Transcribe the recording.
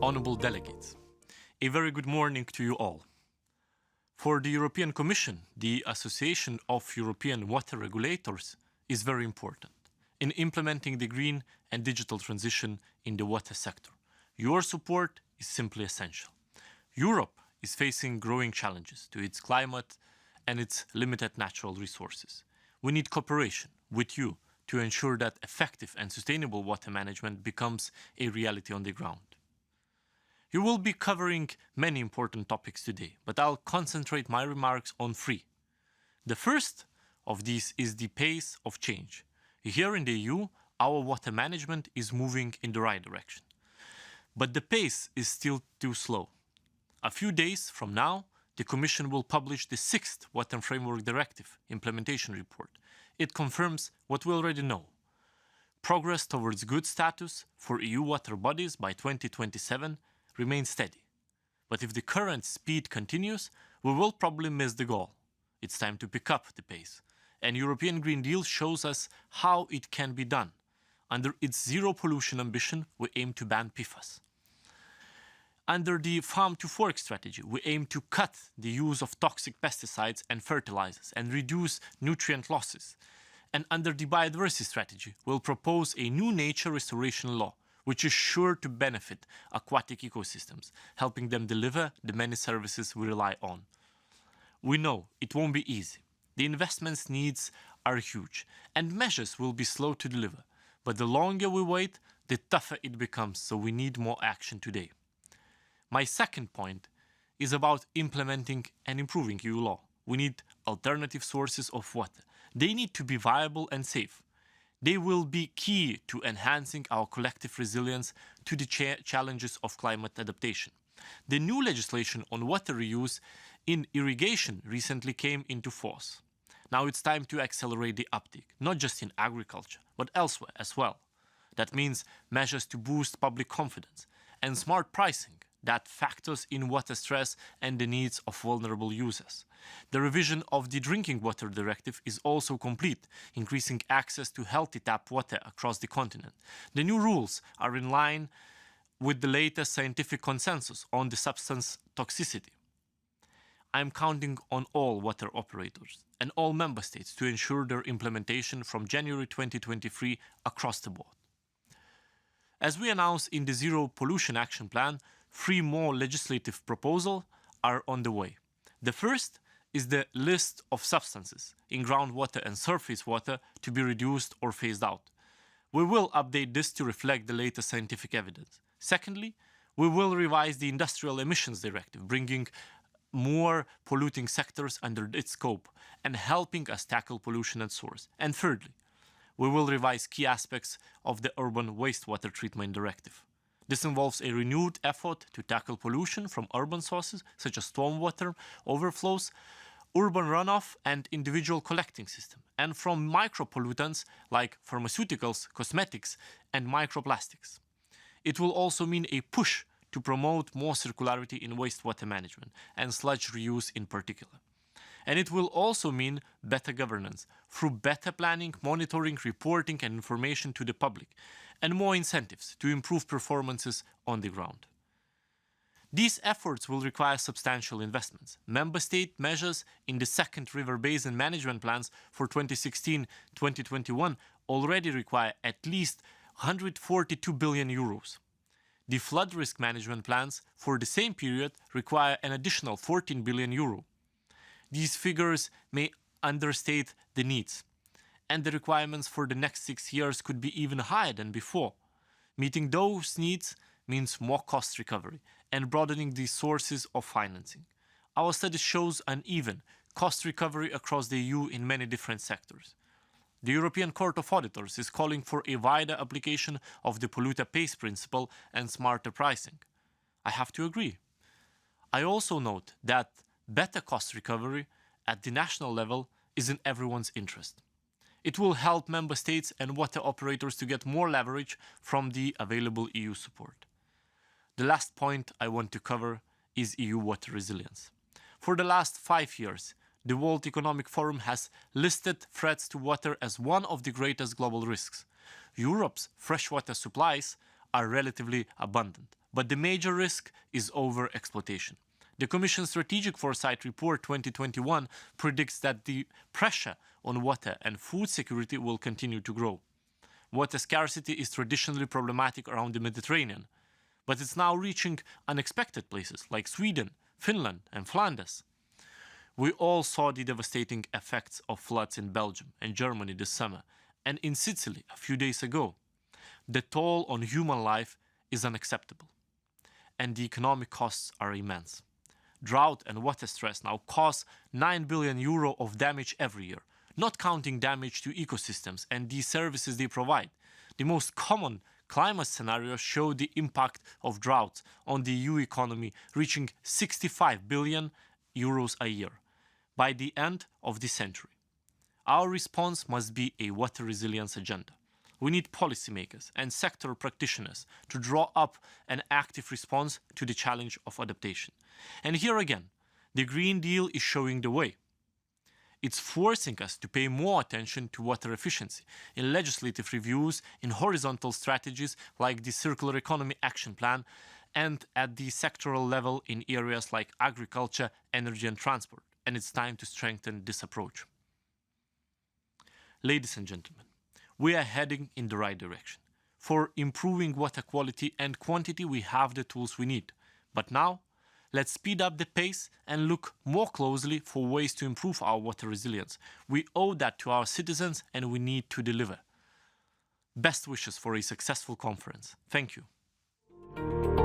honourable delegates, a very good morning to you all. For the European Commission, the Association of European Water Regulators is very important in implementing the green and digital transition in the water sector. Your support is simply essential. Europe is facing growing challenges to its climate and its limited natural resources. We need cooperation with you to ensure that effective and sustainable water management becomes a reality on the ground. You will be covering many important topics today, but I'll concentrate my remarks on three. The first of these is the pace of change. Here in the EU, our water management is moving in the right direction. But the pace is still too slow. A few days from now, the Commission will publish the 6th Water Framework Directive implementation report. It confirms what we already know. Progress towards good status for EU water bodies by 2027 remains steady. But if the current speed continues, we will probably miss the goal. It's time to pick up the pace. And European Green Deal shows us how it can be done. Under its zero pollution ambition, we aim to ban PFAS. Under the Farm to Fork strategy, we aim to cut the use of toxic pesticides and fertilizers and reduce nutrient losses. And under the biodiversity strategy, we'll propose a new nature restoration law, which is sure to benefit aquatic ecosystems, helping them deliver the many services we rely on. We know it won't be easy. The investments needs are huge, and measures will be slow to deliver. But the longer we wait, the tougher it becomes, so we need more action today. My second point is about implementing and improving EU law. We need alternative sources of water. They need to be viable and safe. They will be key to enhancing our collective resilience to the challenges of climate adaptation. The new legislation on water reuse in irrigation recently came into force. Now it's time to accelerate the uptake, not just in agriculture, but elsewhere as well. That means measures to boost public confidence and smart pricing that factors in water stress and the needs of vulnerable users. The revision of the Drinking Water Directive is also complete, increasing access to healthy tap water across the continent. The new rules are in line with the latest scientific consensus on the substance toxicity. I'm counting on all water operators and all member states to ensure their implementation from January 2023 across the board. As we announced in the Zero Pollution Action Plan, 3 more legislative proposals are on the way. The first is the list of substances in groundwater and surface water to be reduced or phased out. We will update this to reflect the latest scientific evidence. Secondly, we will revise the Industrial Emissions Directive, bringing more polluting sectors under its scope and helping us tackle pollution at source. And thirdly, we will revise key aspects of the Urban Wastewater Treatment Directive. This involves a renewed effort to tackle pollution from urban sources such as stormwater, overflows, urban runoff and individual collecting system, and from micropollutants like pharmaceuticals, cosmetics and microplastics. It will also mean a push to promote more circularity in wastewater management and sludge reuse in particular. And it will also mean better governance through better planning, monitoring, reporting and information to the public, and more incentives to improve performances on the ground. These efforts will require substantial investments. Member state measures in the second river basin management plans for 2016-2021 already require at least 142 billion euros. The flood risk management plans for the same period require an additional 14 billion euro. These figures may understate the needs, and the requirements for the next 6 years could be even higher than before. Meeting those needs means more cost recovery and broadening the sources of financing. Our study shows uneven cost recovery across the EU in many different sectors. The European Court of Auditors is calling for a wider application of the polluter pays principle and smarter pricing. I have to agree. I also note that better cost recovery at the national level is in everyone's interest. It will help member states and water operators to get more leverage from the available EU support. The last point I want to cover is EU water resilience. For the last 5 years, the World Economic Forum has listed threats to water as one of the greatest global risks. Europe's freshwater supplies are relatively abundant, But the major risk is overexploitation. The Commission's Strategic Foresight Report 2021 predicts that the pressure on water and food security will continue to grow. Water scarcity is traditionally problematic around the Mediterranean, but it's now reaching unexpected places like Sweden, Finland, and Flanders. We all saw the devastating effects of floods in Belgium and Germany this summer, and in Sicily a few days ago. The toll on human life is unacceptable, and the economic costs are immense. Drought and water stress now cause €9 billion of damage every year, not counting damage to ecosystems and the services they provide. The most common climate scenarios show the impact of droughts on the EU economy reaching €65 billion a year by the end of the century. Our response must be a water resilience agenda. We need policymakers and sector practitioners to draw up an active response to the challenge of adaptation. And here again, the Green Deal is showing the way. It's forcing us to pay more attention to water efficiency in legislative reviews, in horizontal strategies like the Circular Economy Action Plan, and at the sectoral level in areas like agriculture, energy and transport. And it's time to strengthen this approach. Ladies and gentlemen, we are heading in the right direction. For improving water quality and quantity, we have the tools we need. But now, let's speed up the pace and look more closely for ways to improve our water resilience. We owe that to our citizens and we need to deliver. Best wishes for a successful conference. Thank you.